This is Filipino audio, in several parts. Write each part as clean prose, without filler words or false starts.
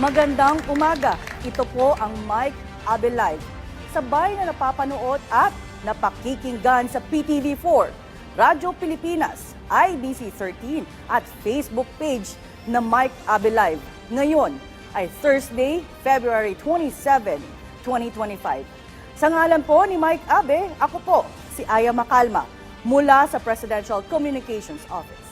Magandang umaga. Ito po ang Mike Abe Live. Sabay na napapanood at napakikinggan sa PTV4, Radyo Pilipinas, IBC 13 at Facebook page na Mike Abe Live. Ngayon ay Thursday, February 27, 2025. Sa ngalan po ni Mike Abe, ako po si Aya Macalma mula sa Presidential Communications Office.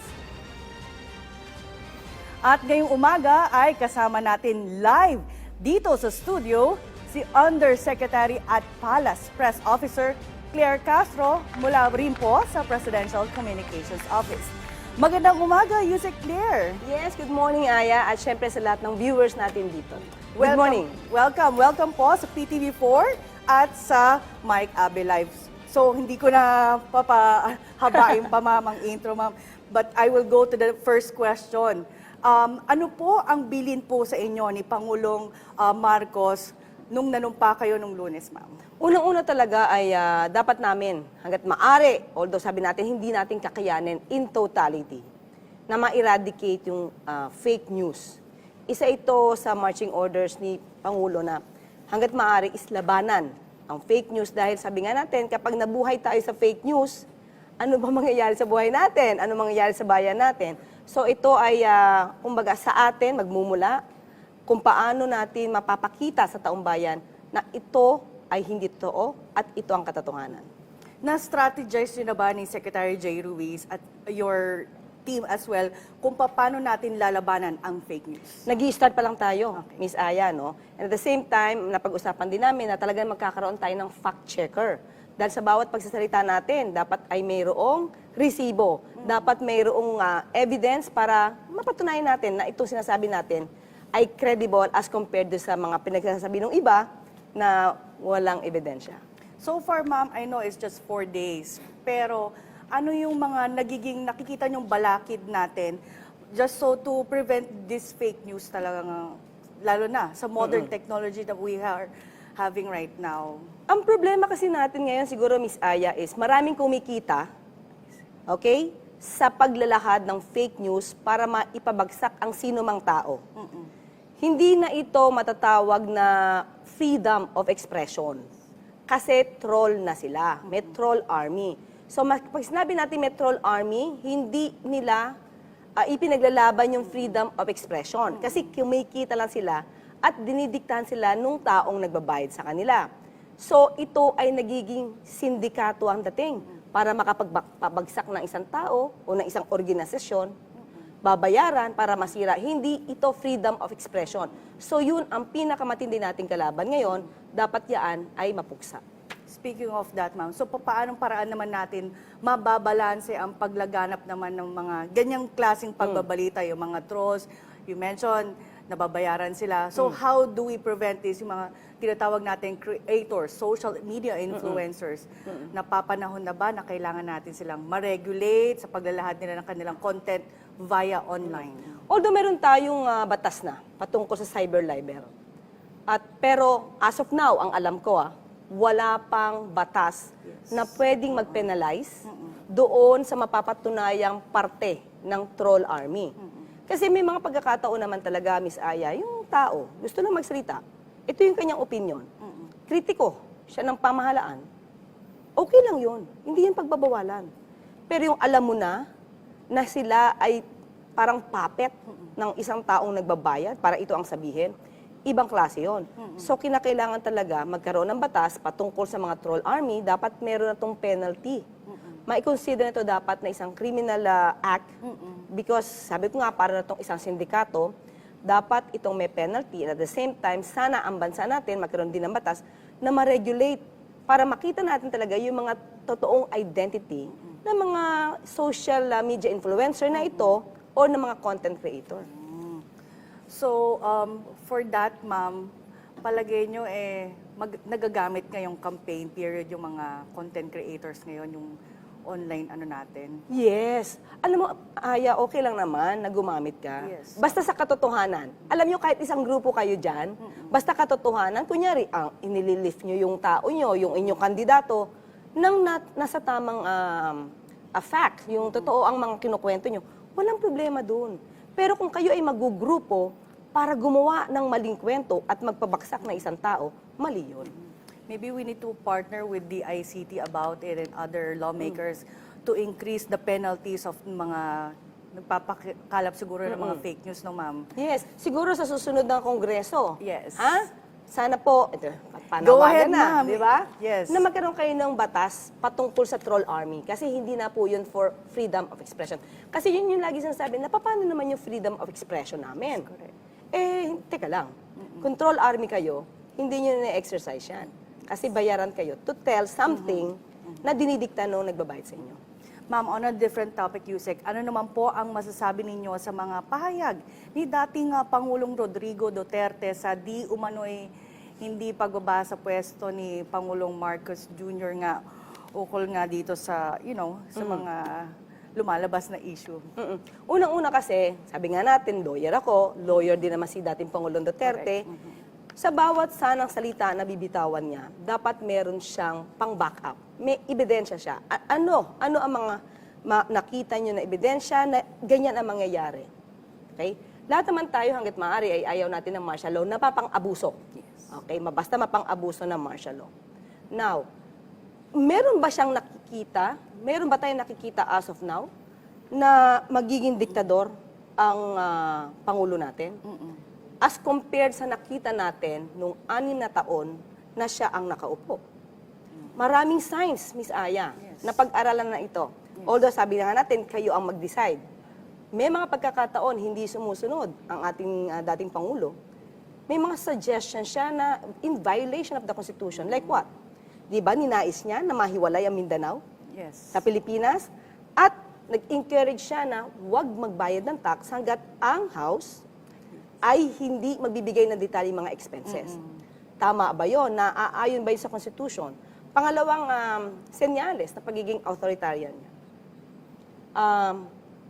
At ngayong umaga ay kasama natin live dito sa studio si Undersecretary at Palace Press Officer Claire Castro mula rin po sa Presidential Communications Office. Magandang umaga, Yusek Claire. Yes, good morning, Aya, at syempre sa lahat ng viewers natin dito. Good morning. Welcome po sa PTV4 at sa Mike Abe Live. So, hindi ko na papahabain pa, ma'am, ang intro, ma'am. But I will go to the first question. Ano po ang bilin po sa inyo ni Pangulong Marcos nung nanumpa kayo nung Lunes, ma'am? Unang-una talaga ay dapat namin, hanggat maaari, although sabi natin hindi natin kakayanin in totality, na ma-eradicate yung fake news. Isa ito sa marching orders ni Pangulo na hanggat maaari islabanan ang fake news dahil sabi nga natin, kapag nabuhay tayo sa fake news, ano ba mangyayari sa buhay natin? Ano mangyayari sa bayan natin? So ito ay, kumbaga sa atin, magmumula kung paano natin mapapakita sa taong bayan na ito ay hindi totoo at ito ang katotohanan. Na-strategize nyo na ba ni Secretary Jay Ruiz at your team as well kung paano natin lalabanan ang fake news? Nag-i-start pa lang tayo, Okay. Miss Aya, no? And at the same time, napag-usapan din namin na talagang magkakaroon tayo ng fact-checker. Dahil sa bawat pagsasalita natin, dapat ay mayroong resibo. Dapat mayroong evidence para mapatunayan natin na itong sinasabi natin ay credible as compared sa mga pinagsasabi ng iba na walang ebidensya. So far, ma'am, I know it's just 4 days. Pero ano yung mga nagiging nakikita nyong balakid natin just so to prevent this fake news talaga, lalo na sa modern technology that we are having right now? Ang problema kasi natin ngayon siguro, Miss Aya, is maraming kumikita, okay, sa paglalahad ng fake news para maipabagsak ang sino mang tao. Hindi na ito matatawag na freedom of expression. Kasi troll na sila. May troll army. So pag sinabi natin may troll army, hindi nila ipinaglalaban yung freedom of expression. Kasi kumikita lang sila at dinidiktahan sila nung taong nagbabayad sa kanila. So ito ay nagiging sindikato ang dating para makapagpabagsak ng isang tao o ng isang organisasyon, babayaran para masira. Hindi ito freedom of expression. So yun ang pinakamatindi nating kalaban ngayon, dapat yan ay mapuksa. Speaking of that, ma'am, so paanong paraan naman natin mababalanse ang paglaganap naman ng mga ganyang klaseng pagbabalita, yung mga trolls, you mentioned, nababayaran sila. So how do we prevent this, yung mga tinatawag natin creators, social media influencers, napapanahon na ba na kailangan natin silang ma-regulate sa paglalahad nila ng kanilang content via online? Although meron tayong batas na patungkol sa cyber libel. Pero as of now, ang alam ko, wala pang batas na pwedeng mag-penalize doon sa mapapatunayang parte ng troll army. Kasi may mga pagkakataon naman talaga, Miss Aya, yung tao gusto lang magsalita. Ito yung kanyang opinion. Kritiko siya ng pamahalaan. Okay lang yun. Hindi yan pagbabawalan. Pero yung alam mo na sila ay parang puppet ng isang taong nagbabayad para ito ang sabihin, ibang klase yon. So kinakailangan talaga magkaroon ng batas patungkol sa mga troll army, dapat meron na itong penalty. Ma-consider ito dapat na isang criminal act because sabi ko nga para na itong isang sindikato, dapat itong may penalty and at the same time, sana ang bansa natin magkaroon din ng batas na ma-regulate para makita natin talaga yung mga totoong identity ng mga social media influencer na ito or ng mga content creator. So, for that, ma'am, palagay nyo nagagamit ngayong campaign period yung mga content creators ngayon, yung online natin? Yes. Alam mo, Aya, okay lang naman na gumamit ka. Yes. Basta sa katotohanan. Alam nyo, kahit isang grupo kayo dyan, basta katotohanan, kunyari, inililift nyo yung tao nyo, yung inyong kandidato, nang nasa tamang fact, yung totoo ang mga kinukwento nyo, walang problema dun. Pero kung kayo ay magugrupo para gumawa ng maling kwento at magpabagsak ng isang tao, mali yun. Maybe we need to partner with the ICT about it and other lawmakers to increase the penalties of mga nagpapakalap siguro ng mga fake news, no ma'am? Yes, siguro sa susunod ng Kongreso. Yes. Ha? Sana po, ito, Go ahead, panawagan na, ma'am. di ba? Yes. Na magkaroon kayo ng batas patungkol sa troll army. Kasi hindi na po yun for freedom of expression. Kasi yun yung lagi sinasabi, na paano naman yung freedom of expression namin? Correct. Teka lang. Kung troll army kayo, hindi nyo na-exercise yan. Kasi bayaran kayo to tell something na dinidikta nung nagbabayad sa inyo. Ma'am, on a different topic, Yusek, ano naman po ang masasabi ninyo sa mga pahayag ni dating Pangulong Rodrigo Duterte sa di umano'y hindi pagbaba sa pwesto ni Pangulong Marcos Jr. nga ukol nga dito sa, sa mga lumalabas na issue? Unang-una kasi, sabi nga natin, lawyer ako, lawyer din naman si dating Pangulong Duterte. Sa bawat sanang salita na bibitawan niya, dapat meron siyang pang-backup. May ebidensya siya. Ano ang mga nakita niyo na ebidensya na ganyan ang mangyayari? Okay? Lahat naman tayo hangga't maaari ay ayaw natin ng martial law na mapang-abuso. Okay? Basta mapang-abuso ng martial law. Now, meron ba siyang nakikita? Meron ba tayong nakikita as of now na magiging diktador ang Pangulo natin? As compared sa nakita natin nung 6 na taon na siya ang nakaupo. Maraming signs, Miss Aya, na pag-aralan na ito. Although sabi na nga natin, kayo ang mag-decide. May mga pagkakataon hindi sumusunod ang ating dating Pangulo. May mga suggestions siya na in violation of the Constitution. Like what? Di ba, ninais niya na mahiwalay ang Mindanao sa Pilipinas? At nag-encourage siya na huwag magbayad ng tax hanggat ang House ay hindi magbibigay ng detalye mga expenses. Tama ba yun? Naaayon ba yun sa Constitution? Pangalawang senyales na pagiging authoritarian niya.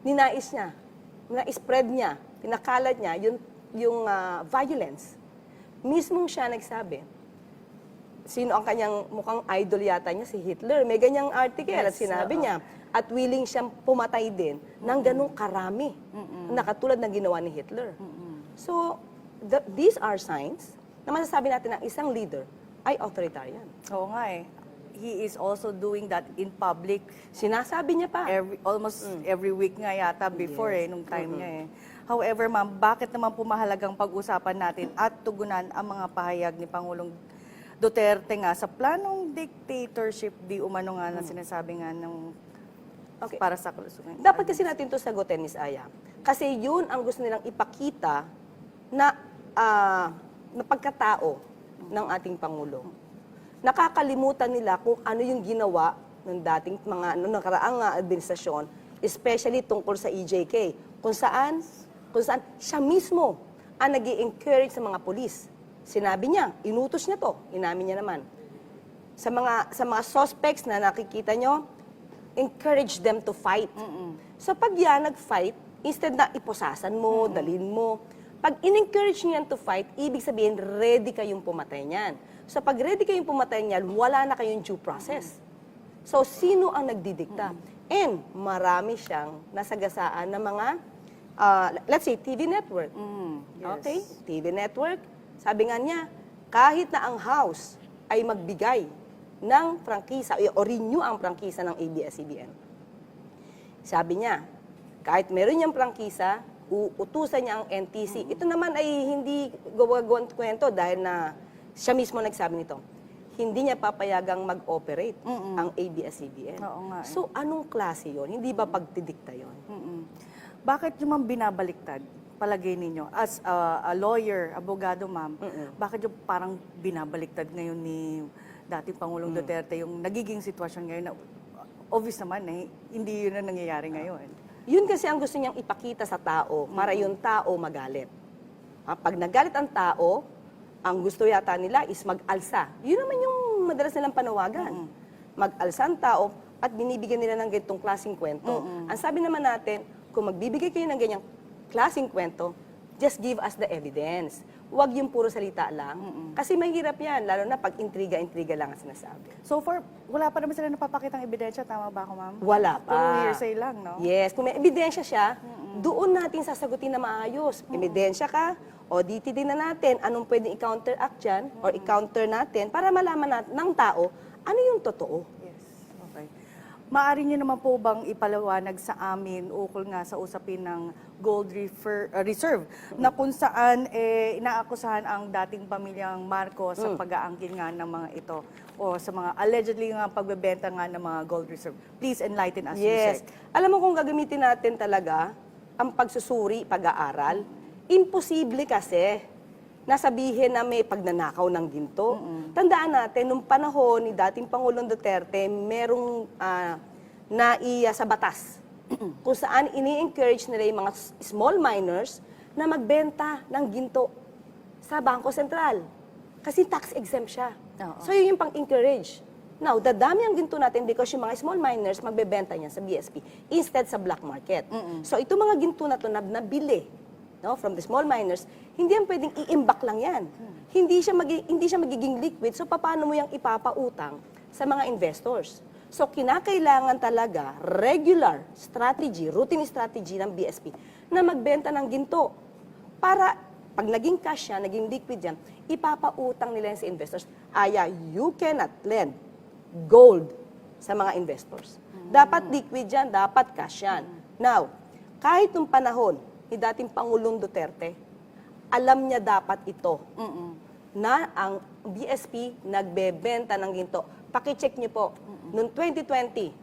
Ninais niya, na-spread niya, pinakalat niya yung violence. Mismong siya nagsabi, sino ang kanyang mukhang idol yata niya, si Hitler. May ganyang article at sinabi niya, at willing siyang pumatay din ng ganong karami, na katulad ng ginawa ni Hitler. So, these are signs na masasabi natin na isang leader ay authoritarian. Oo nga eh. He is also doing that in public. Sinasabi niya pa. Almost every week nga yata before nung time niya eh. However, ma'am, bakit naman po mahalagang pag-usapan natin at tugunan ang mga pahayag ni Pangulong Duterte nga sa planong dictatorship di umano nga na sinasabi nga ng para sa kalusugan? Dapat kasi natin ito sagutin, Miss Aya. Kasi yun ang gusto nilang ipakita na pagkatao ng ating Pangulo. Nakakalimutan nila kung ano yung ginawa ng dating mga nakaraang administrasyon, especially tungkol sa EJK, kung saan siya mismo ang nag-i-encourage sa mga polis. Sinabi niya, inutos niya to, inamin niya naman. Sa mga suspects na nakikita nyo, encourage them to fight. So pag yan nag-fight, instead na iposasan mo, dalhin mo, pag in-encourage niyan to fight, ibig sabihin, ready kayong pumatay niyan. So pag ready kayong pumatay niyan, wala na kayong due process. So sino ang nagdidikta? And marami siyang nasagasaan ng mga, let's say, TV network. Okay? TV network. Sabi nga niya, kahit na ang House ay magbigay ng prangkisa o renew ang prangkisa ng ABS-CBN. Sabi niya, kahit meron niyang prangkisa, uutusan niya ang NTC. Ito naman ay hindi gawagawang kwento dahil na siya mismo nagsabi nito. Hindi niya papayagang mag-operate ang ABS-CBN. So, anong klase yon? Hindi ba pagdidikta yon? Bakit yung ma'am binabaliktad? Palagay ninyo, as a lawyer, abogado ma'am, bakit yung parang binabaliktad ngayon ni dating Pangulong Duterte yung nagiging sitwasyon ngayon na obvious naman na hindi yun ang nangyayari ngayon? Yun kasi ang gusto niyang ipakita sa tao para yung tao magalit. Pag nagalit ang tao, ang gusto yata nila is mag-alsa. Yun naman yung madalas nilang panawagan. Mag-alsa ang tao at binibigyan nila ng ganitong klaseng kwento. Ang sabi naman natin, kung magbibigay kayo ng ganyang klaseng kwento, just give us the evidence. Huwag yung puro salita lang. Kasi mahirap yan, lalo na pag intriga-intriga lang ang sinasabi. So far, wala pa naman sila napapakitang ebidensya, tama ba ako ma'am? Wala pa. Puro hearsay lang, no? Yes, kung may ebidensya siya, doon natin sasagutin na maayos. Ebidensya ka, O di titignan natin anong pwedeng i-counteract dyan or i-counter natin para malaman natin ng tao ano yung totoo. Yes. Okay. Maaari niyo naman po bang ipaliwanag sa amin ukol nga sa usapin ng gold reserve na kung saan inaakusahan ang dating pamilyang Marcos sa pag-aangkin nga ng mga ito o sa mga allegedly nga pagbebenta nga ng mga gold reserve. Please enlighten us, Yes. Yusek. Alam mo kung gagamitin natin talaga ang pagsusuri, pag-aaral, imposible kasi nasabihin na may pagnanakaw ng ginto. Tandaan natin, nung panahon ni dating Pangulong Duterte, merong naiya sa batas kung saan ini-encourage nila yung mga small miners na magbenta ng ginto sa Bangko Sentral. Kasi tax exempt siya. Oo. So yun yung pang-encourage. Now, dadami ang ginto natin because yung mga small miners magbebenta niyan sa BSP instead sa black market. So ito mga ginto na to na nabili, no, from the small miners, hindi yan pwedeng i-imbak lang yan. Hindi siya magiging liquid, so paano mo yung ipapautang sa mga investors? So kinakailangan talaga regular strategy, routine strategy ng BSP na magbenta ng ginto para pag naging cash yan, naging liquid yan, ipapautang nila yan sa investors. You cannot lend gold sa mga investors. Dapat liquid yan, dapat cash yan. Now, kahit nung panahon ni dating Pangulong Duterte, alam niya dapat ito na ang BSP nagbebenta ng ginto. Pakicheck niyo po, noong 2020,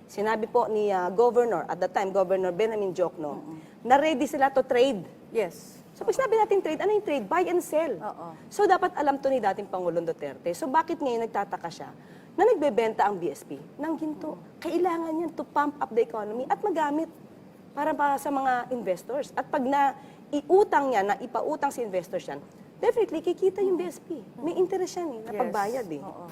sinabi po ni Governor, at that time, Governor Benjamin Diokno, na ready sila to trade. Yes. So pag sinabi natin trade, ano yung trade? Buy and sell. Oo. So dapat alam to ni dating Pangulong Duterte. So bakit ngayon nagtataka siya na nagbebenta ang BSP ng ginto? Kailangan yan to pump up the economy at magamit para sa mga investors. At pag iutang niya, na ipautang si investors yan, definitely kikita yung BSP. May interest yan na pagbayad eh. Oo.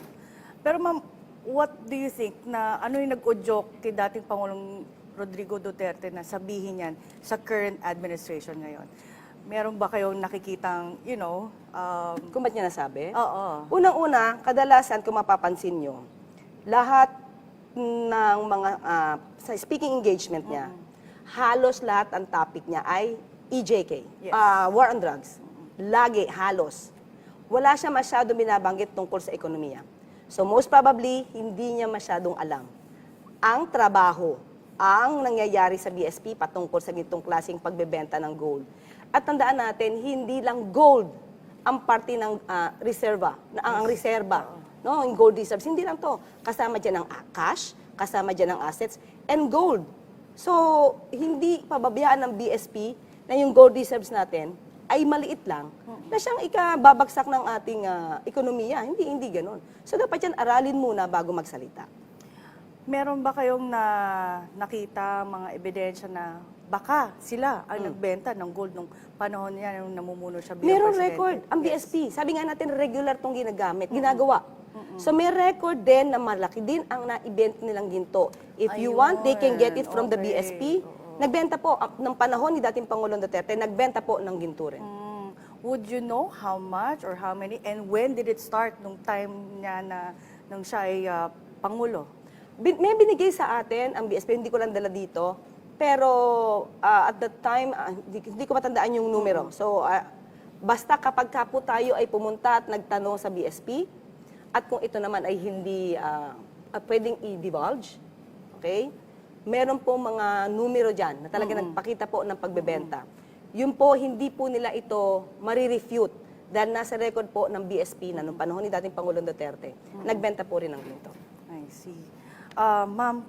Pero ma'am, what do you think na ano yung nag-udyok kay dating Pangulong Rodrigo Duterte na sabihin yan sa current administration ngayon? Meron ba kayong nakikitang, Kung ba't niya nasabi? oo. Unang-una, kadalasan kung mapapansin nyo, lahat ng mga sa speaking engagement niya, halos lahat ang topic niya ay EJK, Yes. war on drugs. Lagi, halos. Wala siya masyado binabanggit tungkol sa ekonomiya. So most probably, hindi niya masyadong alam ang trabaho, ang nangyayari sa BSP patungkol sa gitong klaseng pagbebenta ng gold. At tandaan natin, hindi lang gold ang parte ng reserva, ang reserba, no, yung gold reserves. Hindi lang to. Kasama dyan ang cash, kasama dyan ang assets, and gold. So, hindi pababayaan ng BSP na yung gold reserves natin ay maliit lang, na siyang ikababagsak ng ating ekonomiya. Hindi ganun. So, dapat yan aralin muna bago magsalita. Meron ba kayong nakita mga ebidensya na baka sila ang nagbenta ng gold nung panahon niya nung namumuno siya bilang Meron presidente? record ang BSP. Sabi nga natin, regular tong ginagawa. So may record din na malaki din ang na-event nilang ginto. If you want, they can get it from the Okay. BSP. Nagbenta po, ng panahon ni dating Pangulong Duterte, nagbenta po ng ginto rin. Would you know how much or how many and when did it start nung time niya na nung siya ay Pangulo? May binigay sa atin ang BSP, hindi ko lang dala dito. Pero at that time, hindi ko matandaan yung numero. So, basta kapag po tayo ay pumunta at nagtanong sa BSP, at kung ito naman ay hindi pwedeng i-divulge, okay? Meron po mga numero dyan na talaga nagpakita po ng pagbebenta. Yun po, hindi po nila ito marirefute dahil nasa record po ng BSP na noong panahon ni dating Pangulong Duterte, nagbenta po rin ng ginto. I see. Ma'am,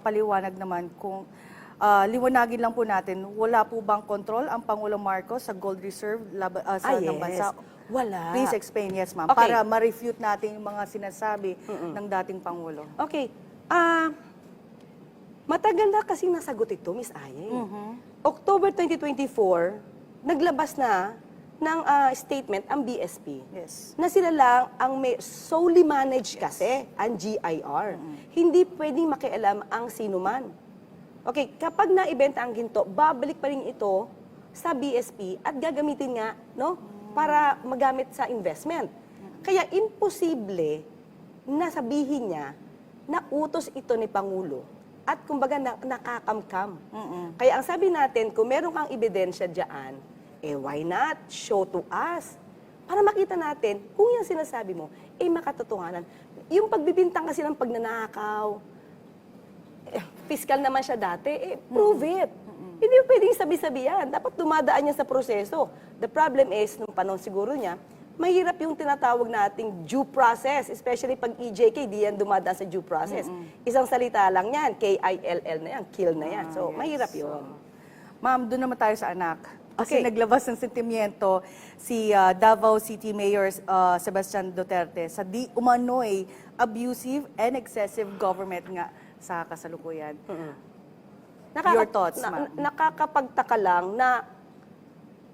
paliwanag naman kung liwanagin lang po natin, wala po bang control ang Pangulong Marcos sa gold reserve ng bansa? Wala. Please explain, yes ma'am, Okay. para ma-refute natin yung mga sinasabi ng dating Pangulo. Okay. Matagal na kasing nasagot ito, Miss Aye. October 2024, naglabas na ng statement ang BSP. Yes. Na sila lang ang may solely managed kasi, ang GIR. Hindi pwedeng makialam ang sinuman. Okay, kapag naibenta ang ginto, babalik pa rin ito sa BSP at gagamitin nga, no, para magamit sa investment. Kaya imposible na sabihin niya na utos ito ni Pangulo at kumbaga nakakamkam. Kaya ang sabi natin, kung meron kang ebidensya diyan, why not show to us? Para makita natin kung yung sinasabi mo, makatotohanan. Yung pagbibintang kasi ng pagnanakaw, fiscal naman siya dati, prove it. Hindi mo pwedeng sabi-sabi yan. Dapat dumadaan yan sa proseso. The problem is, nung panahon siguro niya, mahirap yung tinatawag nating due process, especially pag EJK, di yan dumadaan sa due process. Isang salita lang yan, K-I-L-L na yan, kill na yan. So, mahirap yun. Ma'am, doon naman tayo sa anak. Kasi Okay. naglabas ng sentimiento si Davao City Mayor Sebastian Duterte sa di umano'y abusive and excessive government nga sa kasalukuyan. Your thoughts, ma'am? Nakakapagtaka lang na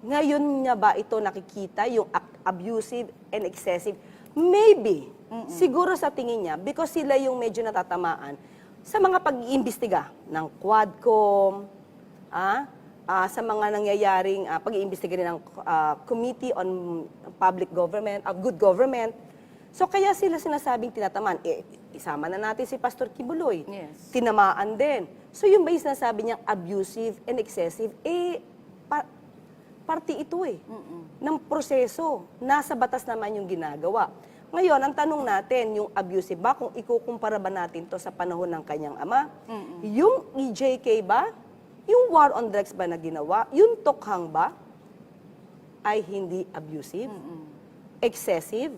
ngayon niya ba ito nakikita yung abusive and excessive? Maybe. Siguro sa tingin niya, because sila yung medyo natatamaan sa mga pag-iimbestiga ng Quadcom, sa mga nangyayaring pag-iimbestiga rin ng Committee on Public Government, Good Government. So kaya sila sinasabing tinatamaan. Isama na natin si Pastor Kibuloy. Yes. Tinamaan din. So yung ba yung sinasabi niyang abusive and excessive, parte ito ng proseso. Nasa batas naman yung ginagawa. Ngayon, ang tanong natin, yung abusive ba, kung ikukumpara ba natin to sa panahon ng kanyang ama, yung EJK ba, yung war on drugs ba na ginawa, yung tokhang ba, ay hindi abusive, excessive.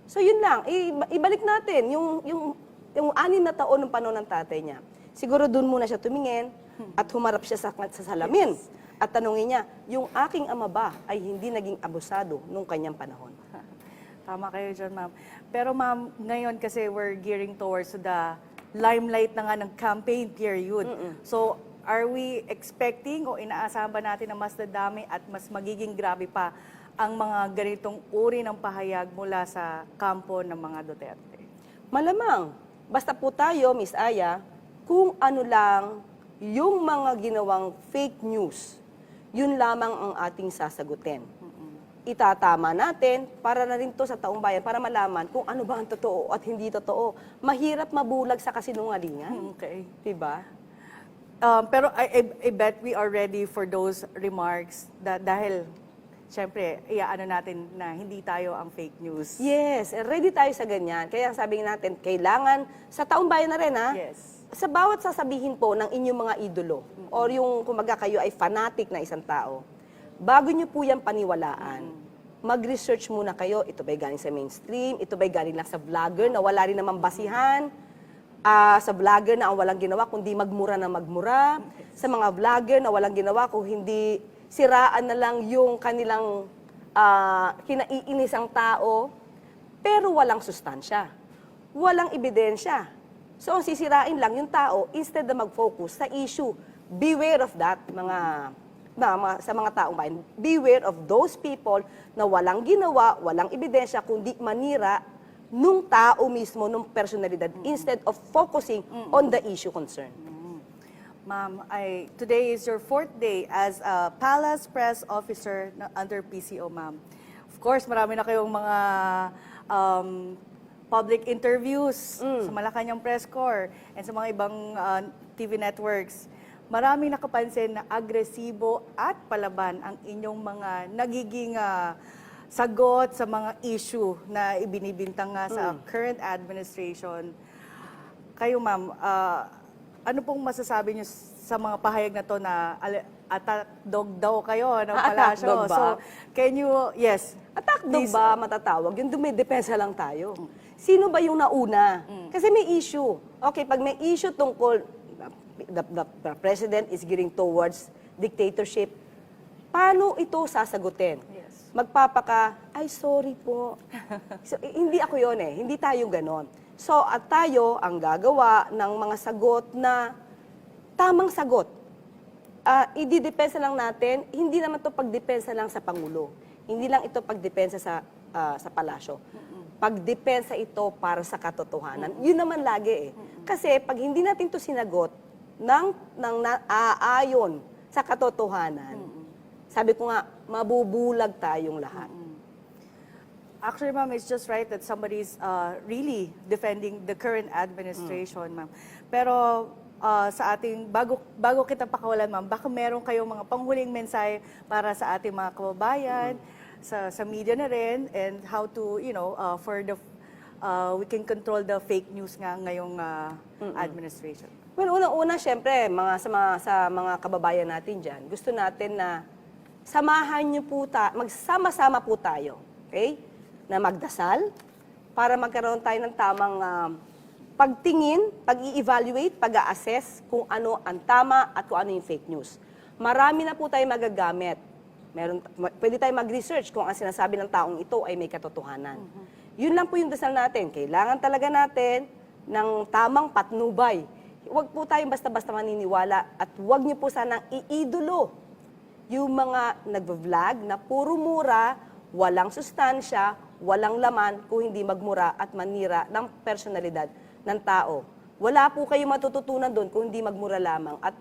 So yun lang, ibalik natin yung 6 na taon ng panahon ng tatay niya. Siguro doon muna siya tumingin at humarap siya sa salamin. At tanungin niya, yung aking ama ba ay hindi naging abusado nung kanyang panahon? Tama kayo dyan, ma'am. Pero ma'am, ngayon kasi we're gearing towards the limelight na nga ng campaign period. So, are we expecting o inaasahan ba natin na mas dadami at mas magiging grabe pa ang mga ganitong uri ng pahayag mula sa kampo ng mga Duterte? Malamang. Basta po tayo, Miss Aya, kung ano lang yung mga ginawang fake news, yun lamang ang ating sasagutin. Itatama natin para na rin to sa taong bayan, para malaman kung ano ba ang totoo at hindi totoo. Mahirap mabulag sa kasinungalingan. Okay. Diba? Pero I bet we are ready for those remarks dahil, syempre, iaano natin na hindi tayo ang fake news. Yes, ready tayo sa ganyan. Kaya sabi natin, kailangan, sa taong bayan na rin Yes. sa bawat sasabihin po ng inyong mga idolo, or yung kumaga kayo ay fanatic na isang tao, bago nyo po yan paniwalaan, mag-research muna kayo, ito ba'y galing sa mainstream, ito ba'y galing lang sa vlogger na wala rin namang basihan, sa vlogger na ang walang ginawa kundi magmura na magmura, sa mga vlogger na walang ginawa kung hindi siraan na lang yung kanilang kinaiinisang tao, pero walang sustansya, walang ebidensya. So ang sisirain lang yung tao instead na mag-focus sa issue. Beware of that, sa mga taong bayan. Beware of those people na walang ginawa, walang ebidensya, kundi manira nung tao mismo, nung personalidad, instead of focusing on the issue concerned. Ma'am, today is your 4th day as a Palace Press Officer under PCO, ma'am. Of course, marami na kayong mga public interviews sa Malacanang Press Corps and sa mga ibang TV networks. Maraming nakapansin na agresibo at palaban ang inyong mga nagiging sagot sa mga issue na ibinibintang nga sa current administration. Kayo, ma'am, ano pong masasabi niyo sa mga pahayag na to na attack dog daw kayo ng palasyo? Attack dog ba? So, can you, yes. Attack dog ba matatawag? Yung dumidepensa lang tayo. Sino ba yung nauna? Kasi may issue. Okay, pag may issue tungkol, the president is gearing towards dictatorship, paano ito sasagutin? Yes. Magpapaka, ay sorry po. So, hindi ako yon hindi tayo ganon. So, at tayo ang gagawa ng mga sagot na tamang sagot. Ididepensa lang natin, hindi naman ito pagdepensa lang sa Pangulo. Hindi lang ito pagdepensa sa palasyo. Pagdepensa ito para sa katotohanan. Yun naman lagi Kasi pag hindi natin ito sinagot ng naaayon sa katotohanan, sabi ko nga, mabubulag tayong lahat. Actually, ma'am, it's just right that somebody's really defending the current administration, ma'am. Pero sa ating, bago kita pakawalan, ma'am, baka meron kayong mga panghuling mensahe para sa ating mga kababayan, sa media na rin, and how to, we can control the fake news nga ngayong administration. Well, unang-una, syempre, sa mga kababayan natin dyan, gusto natin na samahan niyo po magsama-sama po tayo, okay? Na magdasal para magkaroon tayo ng tamang pagtingin, pag-i-evaluate, pag-a-assess kung ano ang tama at kung ano yung fake news. Marami na po tayo magagamit. Pwede tayo mag-research kung ang sinasabi ng taong ito ay may katotohanan. Yun lang po yung dasal natin. Kailangan talaga natin ng tamang patnubay. Huwag po tayong basta-basta maniniwala at huwag niyo po sanang iidolo yung mga nagvo-vlog na puro mura, walang sustansya, walang laman kung hindi magmura at manira ng personalidad ng tao. Wala po kayong matututunan doon kung hindi magmura lamang. At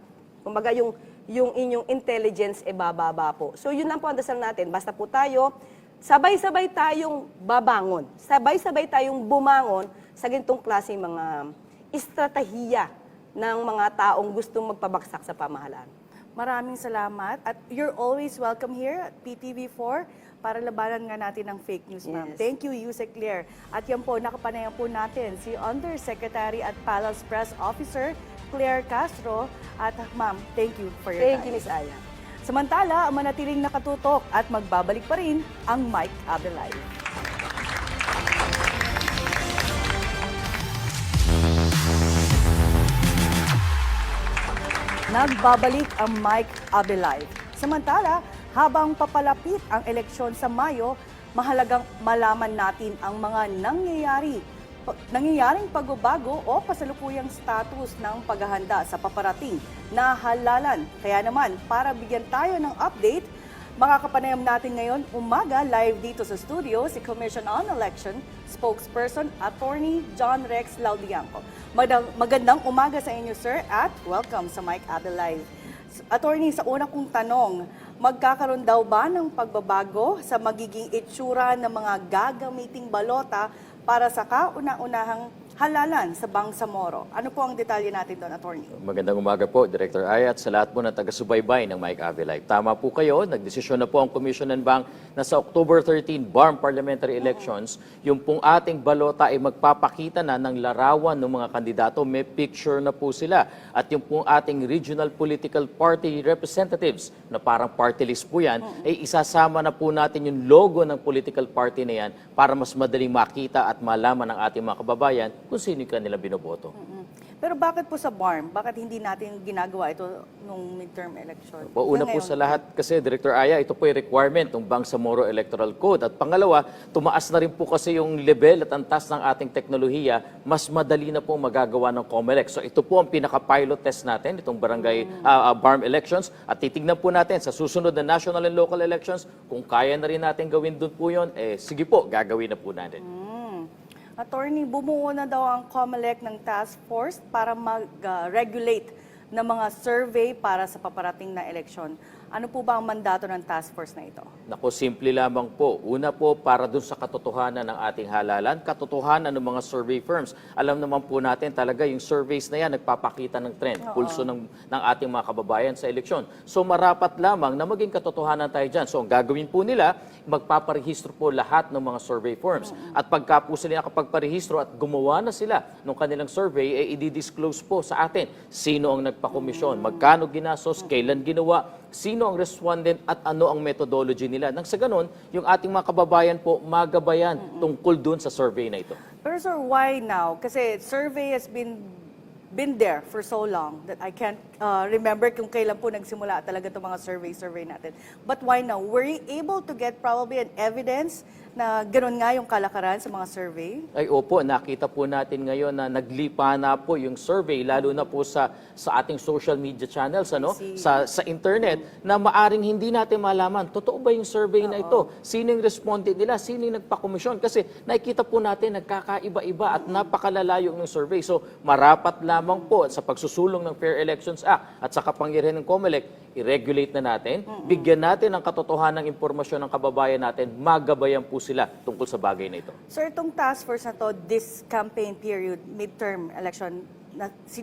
kumbaga yung inyong intelligence e bababa po. So yun lang po ang dasal natin. Basta po tayo, sabay-sabay tayong babangon. Sabay-sabay tayong bumangon sa ganitong klase mga estratehiya ng mga taong gustong magpabagsak sa pamahalaan. Maraming salamat. At you're always welcome here at PTV4 para labanan nga natin ng fake news, ma'am. Yes. Thank you, Yusek Claire. At yan po, nakapanayan po natin si Undersecretary at Palace Press Officer Claire Castro. At ma'am, thank you for your time. Thank you, Ms. Aya. Samantala, manatiling nakatutok at magbabalik pa rin ang Mike Abelay. Nagbabalik ang Mike Abelay. Samantala, habang papalapit ang eleksyon sa Mayo, mahalagang malaman natin ang mga nangyayaring pagbabago o kasalukuyang status ng paghahanda sa paparating na halalan. Kaya naman, para bigyan tayo ng update, makakapanayam natin ngayon umaga live dito sa studio si Commission on Election Spokesperson Attorney John Rex Laudianco. Magandang umaga sa inyo, sir, at welcome sa Mike Abelay. Attorney, sa una kong tanong, magkakaroon daw ba ng pagbabago sa magiging itsura ng mga gagamiting balota para sa kauna-unahang halalan sa Bangsamoro? Ano po ang detalye natin doon, Attorney? Magandang umaga po, Director Aya, at sa lahat po ng taga-subaybay ng Mike Abelay. Tama po kayo, nagdesisyon na po ang Commission and Bank na sa October 13 BARM Parliamentary Elections, yung pong ating balota ay magpapakita na ng larawan ng mga kandidato, may picture na po sila. At yung pong ating regional political party representatives, na parang party list po yan, ay isasama na po natin yung logo ng political party na yan para mas madaling makita at malaman ng ating mga kababayan kung sino yung kanilang binoboto. Pero bakit po sa BARM? Bakit hindi natin ginagawa ito nung midterm election? Una po sa lahat kasi, Director Aya, ito po ay requirement ng Bangsamoro Electoral Code. At pangalawa, tumaas na rin po kasi yung level at antas ng ating teknolohiya, mas madali na po magagawa ng COMELEC. So ito po ang pinaka-pilot test natin, itong barangay BARM elections. At titignan po natin sa susunod na national and local elections, kung kaya na rin natin gawin doon po yun, sige po, gagawin na po natin. Attorney, bumuo na daw ang COMELEC ng task force para mag-regulate ng mga survey para sa paparating na eleksyon. Ano po ba ang mandato ng task force na ito? Nako, simple lamang po. Una po, para dun sa katotohanan ng ating halalan, katotohanan ng mga survey firms. Alam naman po natin talaga yung surveys na yan, nagpapakita ng trend, pulso ng ating mga kababayan sa eleksyon. So marapat lamang na maging katotohanan tayo dyan. So ang gagawin po nila, magpaparehistro po lahat ng mga survey firms. At pagka po sila nakapagparehistro at gumawa na sila ng kanilang survey, i-disclose po sa atin sino ang nagpakomisyon, magkano ginastos, kailan ginawa, sino ang respondent at ano ang methodology nila. Nang sa ganun, yung ating mga kababayan po magabayan tungkol dun sa survey na ito. Pero sir, why now? Kasi survey has been there for so long that I can't remember kung kailan po nagsimula talaga itong mga survey natin. But why now? Were you able to get probably an evidence na gano'n nga yung kalakaran sa mga survey? Ay opo, nakita po natin ngayon na naglipa na po yung survey, lalo na po sa ating social media channels, sa internet, na maaring hindi natin malaman, totoo ba yung survey na ito? Sino yung respondent nila? Sino yung nagpakomisyon? Kasi nakikita po natin, nagkakaiba-iba at napakalalayong ng survey. So marapat lamang po sa pagsusulong ng Fair Elections Act at sa kapangyarihan ng COMELEC, i-regulate na natin, bigyan natin ng katotohanan ng impormasyon ng kababayan natin, magabayan po sila tungkol sa bagay na ito. Sir, itong task force na to, this campaign period, midterm election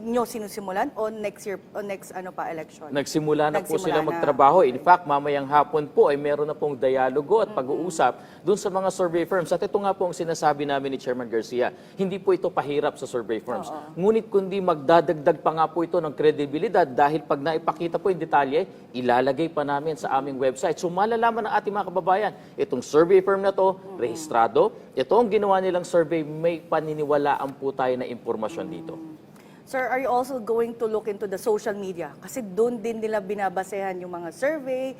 nyo sinusimulan o next year o next election? Nagsimula na po Nagsimula sila na. magtrabaho. In fact, mamayang hapon po ay meron na pong dialogo at pag-uusap dun sa mga survey firms. At ito nga po ang sinasabi namin ni Chairman Garcia, hindi po ito pahirap sa survey firms. Ngunit kundi magdadagdag pa nga po ito ng kredibilidad dahil pag naipakita po yung detalye, ilalagay pa namin sa aming website. So malalaman ng ating mga kababayan, itong survey firm na to, rehistrado, ito ang ginawa nilang survey, may paniniwalaan po tayo na impormasyon dito. Sir, are you also going to look into the social media? Kasi doon din nila binabasehan yung mga survey.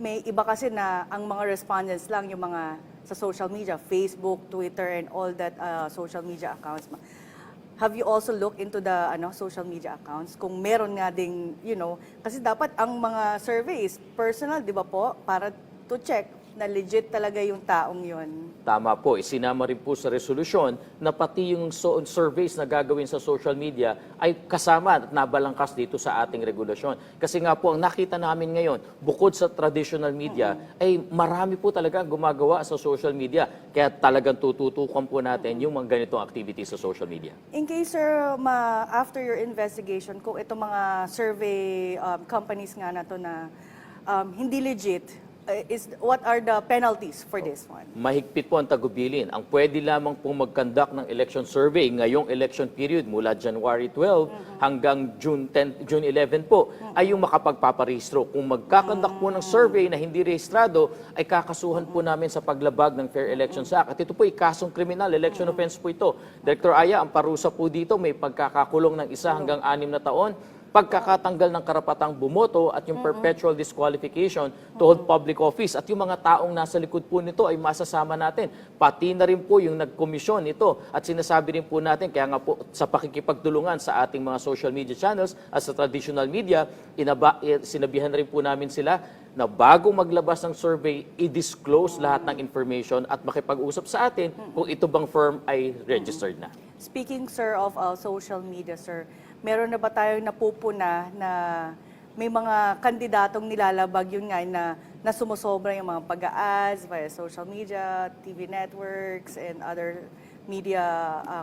May iba kasi na ang mga respondents lang yung mga sa social media, Facebook, Twitter, and all that social media accounts. Have you also looked into the social media accounts? Kung meron nga ding, kasi dapat ang mga survey is personal, di ba po? Para to check na legit talaga yung taong yon. Tama po, isinama rin po sa resolusyon na pati yung surveys na gagawin sa social media ay kasama at nabalangkas dito sa ating regulasyon. Kasi nga po, ang nakita namin ngayon, bukod sa traditional media, ay marami po talaga gumagawa sa social media. Kaya talagang tututukan po natin yung mga ganitong activities sa social media. In case, sir, after your investigation, kung itong mga survey companies nga na to na hindi legit, what are the penalties for this one? Mahigpit po ang tagubilin. Ang pwede lamang pong mag-conduct ng election survey ngayong election period mula January 12 hanggang June 11 po ay yung makapagpaparehistro. Kung magkakandak po ng survey na hindi rehistrado, ay kakasuhan po namin sa paglabag ng Fair Elections Act. At ito po ay kasong kriminal, election offense po ito. Director Aya, ang parusa po dito may pagkakakulong ng 1 hanggang 6 na taon, pagkakatanggal ng karapatang bumoto at yung perpetual disqualification to hold public office. At yung mga taong nasa likod po nito ay masasama natin. Pati na rin po yung nagkomisyon nito. At sinasabi rin po natin, kaya nga po sa pakikipagtulungan sa ating mga social media channels at sa traditional media, sinabihan rin po namin sila na bago maglabas ng survey, i-disclose lahat ng information at makipag-usap sa atin kung ito bang firm ay registered na. Speaking, sir, of social media, sir, meron na ba tayong napupuna na may mga kandidatong nilalabag yun nga na sumusobra yung mga pag-a-ads via social media, TV networks, and other media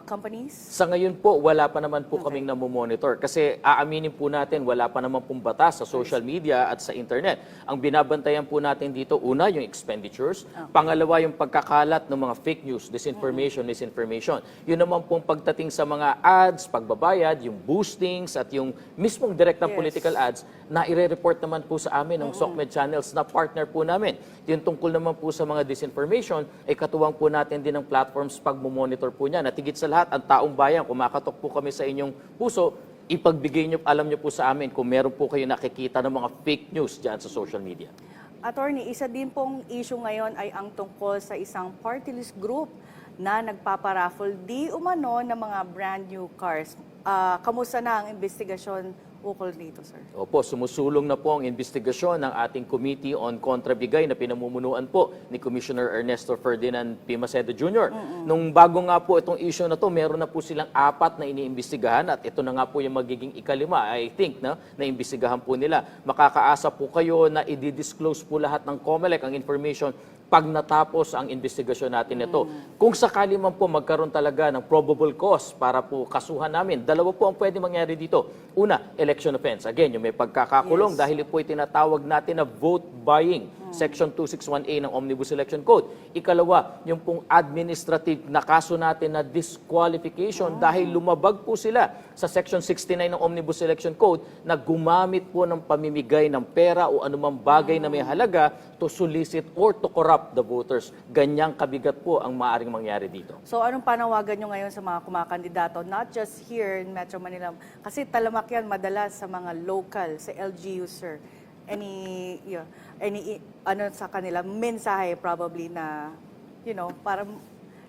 companies? Sa ngayon po, wala pa naman po kaming namomonitor kasi aaminin po natin, wala pa naman pong batas sa social media at sa internet. Ang binabantayan po natin dito, una, yung expenditures. Pangalawa, yung pagkakalat ng mga fake news, disinformation, misinformation. Yun naman pong pagdating sa mga ads, pagbabayad, yung boostings at yung mismong direktang political ads na ire-report naman po sa amin ng SOCMED channels na partner po namin. Yung tungkol naman po sa mga disinformation, ay katuwang po natin din ng platforms pag-monitor po niya. At higit sa lahat, ang taong bayan, kumakatok po kami sa inyong puso, ipagbigay nyo, alam nyo po sa amin kung meron po kayo nakikita ng mga fake news dyan sa social media. Attorney, isa din pong issue ngayon ay ang tungkol sa isang party list group na nagpaparaffle di umano ng mga brand new cars. Kamusta na ang investigasyon ukol dito, sir? Opo, sumusulong na po ang investigasyon ng ating Committee on Kontrabigay na pinamumunuan po ni Commissioner Ernesto Ferdinand P. Macedo Jr. Nung bago nga po itong issue na to, meron na po silang 4 na iniimbestigahan at ito na nga po yung magiging ikalima, I think, na imbestigahan po nila. Makakaasa po kayo na i-disclose po lahat ng COMELEC ang information pag natapos ang investigasyon natin ito. Kung sakali man po magkaroon talaga ng probable cause para po kasuhan namin, dalawa po ang pwede mangyari dito. Una, election offense. Again, yung may pagkakakulong dahil po tinatawag natin na vote buying. Section 261A ng Omnibus Election Code. Ikalawa, yung pong administrative na kaso natin na disqualification dahil lumabag po sila sa Section 69 ng Omnibus Election Code na gumamit po ng pamimigay ng pera o anumang bagay na may halaga to solicit or to corrupt the voters. Ganyang kabigat po ang maaaring mangyari dito. So anong panawagan nyo ngayon sa mga kumakandidato, not just here in Metro Manila, kasi talamak yan madalas sa mga local, sa LGU, sir. Any ano sa kanila, mensahe probably na, para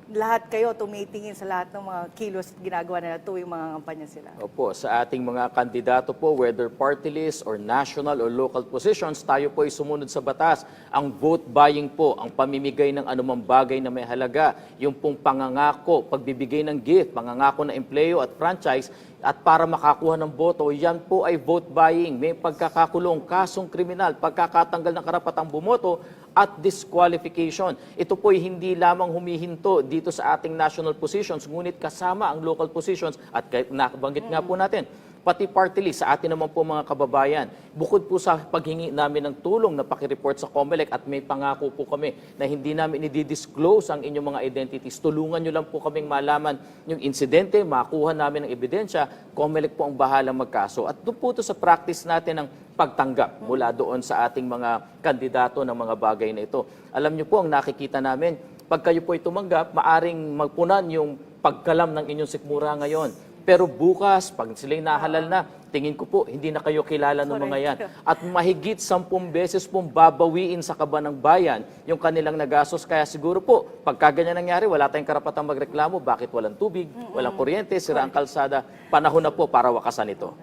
lahat kayo tumitingin sa lahat ng mga kilos at ginagawa nila tuwing mga kampanya sila. Opo, sa ating mga kandidato po, whether party list or national or local positions, tayo po ay sumunod sa batas. Ang vote buying po, ang pamimigay ng anumang bagay na may halaga, yung pong pangangako, pagbibigay ng gift, pangangako na empleo at franchise, at para makakuha ng boto, yan po ay vote buying. May pagkakakulong, kasong kriminal, pagkakatanggal ng karapatang bumoto, at disqualification. Ito po'y hindi lamang humihinto dito sa ating national positions, ngunit kasama ang local positions at nabanggit nga po natin, pati party list sa atin naman po mga kababayan. Bukod po sa paghingi namin ng tulong na pakireport sa COMELEC at may pangako po kami na hindi namin i-disclose ang inyong mga identities. Tulungan nyo lang po kaming malaman yung insidente, makuha namin ng ebidensya, COMELEC po ang bahalang magkaso. At doon po ito sa practice natin ng pagtanggap mula doon sa ating mga kandidato ng mga bagay na ito. Alam nyo po, ang nakikita namin, pag kayo po ay tumanggap, maaring magpunan yung pagkalam ng inyong sikmura ngayon. Pero bukas, pag sila'y nahalal na, tingin ko po, hindi na kayo kilala ng mga yan. At mahigit 10 beses pong babawiin sa kaba ng bayan yung kanilang nagastos. Kaya siguro po, pagka ganyan nangyari, wala tayong karapatang magreklamo. Bakit walang tubig, walang kuryente, sira ang kalsada. Panahon na po para wakasan ito.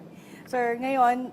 Sir, ngayon,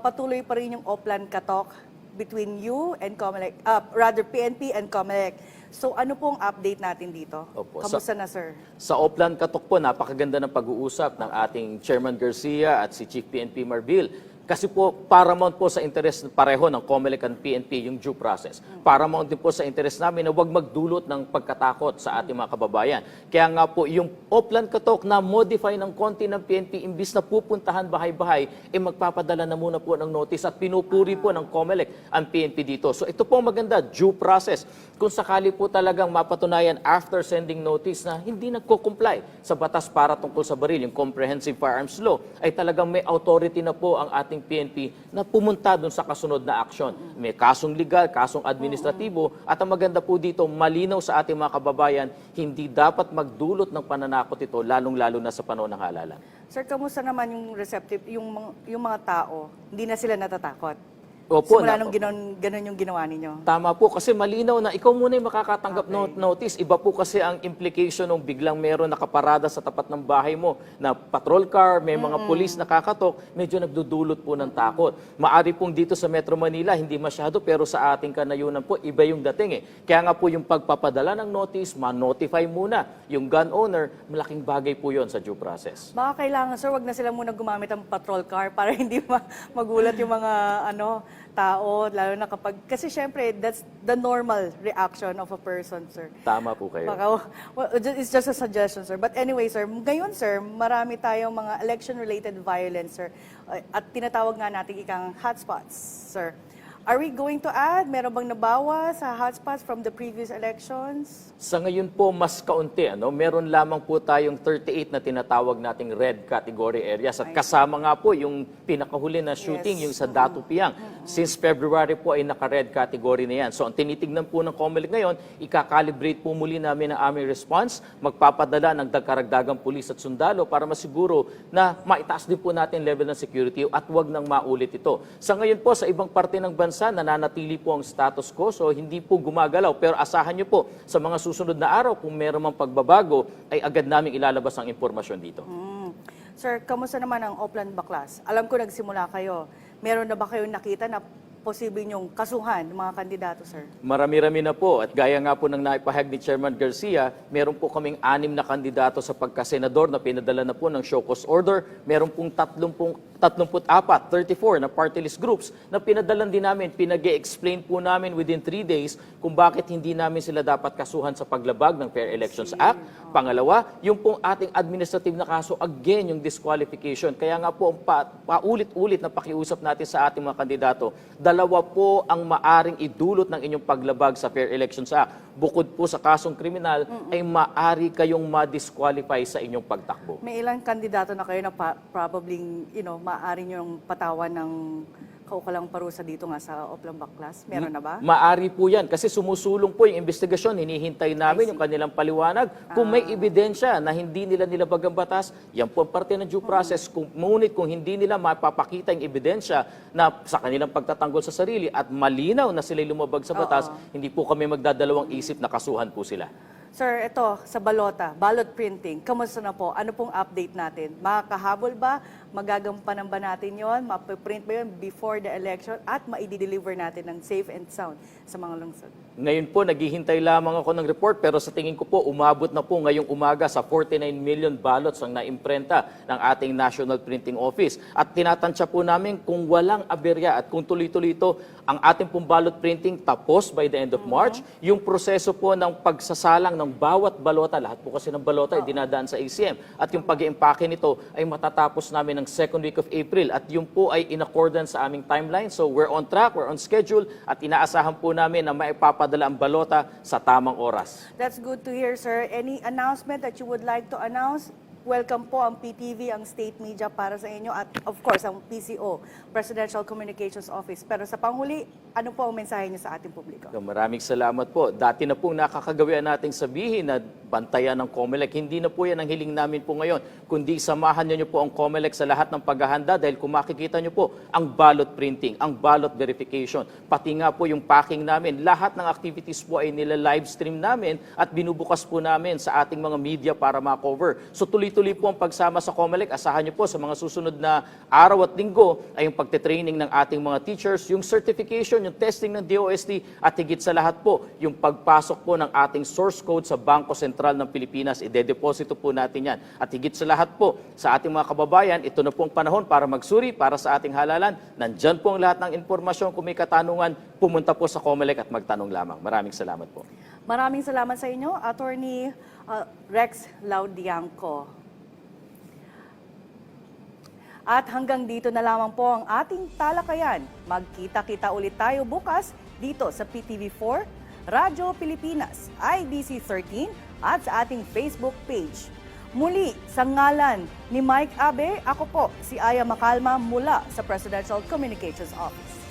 patuloy pa rin yung Oplan Katok between you and COMELEC, rather PNP and COMELEC. So ano pong update natin dito? Opo. Kamusta na, sir? Sa Oplan Katok po, napakaganda ng pag-uusap ng ating Chairman Garcia at si Chief PNP Marbil. Kasi po, paramount po sa interes pareho ng COMELEC and PNP yung due process. Paramount din po sa interes namin na huwag magdulot ng pagkatakot sa ating mga kababayan. Kaya nga po, yung Oplan Katok na modify ng konti ng PNP, imbis na pupuntahan bahay-bahay, magpapadala na muna po ng notice at pinupuri po ng COMELEC ang PNP dito. So ito po maganda, due process. Kung sakali po talagang mapatunayan after sending notice na hindi nagko-comply sa batas para tungkol sa baril, yung Comprehensive Firearms Law, ay talagang may authority na po ang ating PNP na pumunta doon sa kasunod na aksyon. May kasong legal, kasong administratibo, at ang maganda po dito, malinaw sa ating mga kababayan, hindi dapat magdulot ng pananakot ito, lalong-lalo na sa panahon ng halalan. Sir, kamusta naman yung receptive, yung mga tao, hindi na sila natatakot? Opo, Simula nung ganun yung ginawa ninyo? Tama po, kasi malinaw na ikaw muna yung makakatanggap notice. Iba po kasi ang implication nung biglang meron nakaparada sa tapat ng bahay mo na patrol car, may mga pulis nakakatok, medyo nagdudulot po ng takot. Maari pong dito sa Metro Manila, hindi masyado, pero sa ating kanayunan po, iba yung dating eh. Kaya nga po yung pagpapadala ng notice, ma-notify muna yung gun owner, malaking bagay po yon sa due process. Baka kailangan, sir, wag na sila muna gumamit ng patrol car para hindi magulat yung mga tao, lalo na kapag, kasi syempre, that's the normal reaction of a person, sir. Tama po kayo. It's just a suggestion, sir. But anyway, sir, ngayon, sir, marami tayong mga election-related violence, sir. At tinatawag nga natin ikang hotspots, sir. Are we going to add? Meron bang nabawas sa hotspots from the previous elections? Sa ngayon po, mas kaunti. Meron lamang po tayong 38 na tinatawag nating red category areas. At kasama nga po yung pinakahuli na shooting, yung sa Datu Piang. Since February po ay naka-red category na yan. So ang tinitignan po ng COMELEC ngayon, ikakalibrate po muli namin ang aming response, magpapadala ng karagdagang pulis at sundalo para masiguro na maitaas din po natin level ng security at wag nang maulit ito. Sa ngayon po, sa ibang parte ng bansa, nananatili po ang status quo, so hindi po gumagalaw. Pero asahan nyo po, sa mga susunod na araw, kung meron mang pagbabago, ay agad namin ilalabas ang impormasyon dito. Sir, kamusta naman ang Oplan Baklas? Alam ko nagsimula kayo. Meron na ba kayong nakita na posible nyong kasuhan ng mga kandidato, sir? Marami-rami na po. At gaya nga po ng naipahag ni Chairman Garcia, meron po kaming 6 na kandidato sa pagkasenador na pinadala na po ng show cause order. Meron pong 34 na party list groups na pinadalan din namin. Pinag-e-explain po namin within 3 days kung bakit hindi namin sila dapat kasuhan sa paglabag ng Fair Elections Act. Pangalawa, yung pong ating administrative na kaso, again, yung disqualification. Kaya nga po, paulit-ulit na pakiusap natin sa ating mga kandidato, dalawa po ang maaring idulot ng inyong paglabag sa Fair Elections Act. Bukod po sa kasong kriminal, ay maari kayong ma-disqualify sa inyong pagtakbo. May ilang kandidato na kayo na probably, maaari nyong patawan ng kaukalang parusa dito nga sa Oplan Baklas? Meron na ba? Maari po yan kasi sumusulong po yung investigasyon. Hinihintay namin yung kanilang paliwanag. Kung may ebidensya na hindi nila nilabag ang batas, yan po ang parte ng due process. Ngunit kung hindi nila mapapakita yung ebidensya na sa kanilang pagtatanggol sa sarili at malinaw na sila lumabag sa batas, hindi po kami magdadalawang isip na kasuhan po sila. Sir, ito, sa balota, ballot printing, kamusta na po? Ano pong update natin? Makakahabol ba Magagampanan ba natin yon? Mapiprint ba yun before the election? At maidi-deliver natin ng safe and sound sa mga lungsod? Ngayon po, naghihintay lamang ako ng report pero sa tingin ko po, umabot na po ngayong umaga sa 49 million ballots ang naimprenta ng ating National Printing Office. At tinatansya po namin kung walang aberya at kung tuloy-tuloy ito, ang ating pong ballot printing tapos by the end of March. Yung proseso po ng pagsasalang ng bawat balota, lahat po kasi ng balota ay dinadaan sa ACM. At yung pag-iimpake nito ay matatapos namin ng second week of April. At yung po ay in accordance sa aming timeline. So we're on track, we're on schedule at inaasahan po namin na maipapadala ang balota sa tamang oras. That's good to hear, sir. Any announcement that you would like to announce? Welcome po ang PTV, ang state media para sa inyo at of course ang PCO, Presidential Communications Office. Pero sa panghuli, ano po ang mensahe niyo sa ating publiko? Maraming salamat po. Dati na pong nakakagawian nating sabihin na bantayan ng COMELEC. Hindi na po yan ang hiling namin po ngayon, kundi samahan niyo po ang COMELEC sa lahat ng paghahanda dahil kung makikita niyo po ang ballot printing, ang ballot verification, pati nga po yung packing namin, lahat ng activities po ay nila-live stream namin at binubukas po namin sa ating mga media para ma-cover. So tuloy-tuloy po ang pagsama sa COMELEC. Asahan niyo po sa mga susunod na araw at linggo ay yung pagte-training ng ating mga teachers, yung certification, yung testing ng DOST at higit sa lahat po, yung pagpasok po ng ating source code sa Bangko Sentral ng Pilipinas. Ide-deposito po natin yan. At higit sa lahat po, sa ating mga kababayan, ito na po ang panahon para magsuri para sa ating halalan. Nandyan po ang lahat ng impormasyon. Kung may katanungan, pumunta po sa COMELEC at magtanong lamang. Maraming salamat po. Maraming salamat sa inyo, Attorney Rex Laudianco. At hanggang dito na lamang po ang ating talakayan. Magkita-kita ulit tayo bukas dito sa PTV4, Radyo Pilipinas, IBC 13 at sa ating Facebook page. Muli, sa ngalan ni Mike Abe, ako po si Aya Macalma mula sa Presidential Communications Office.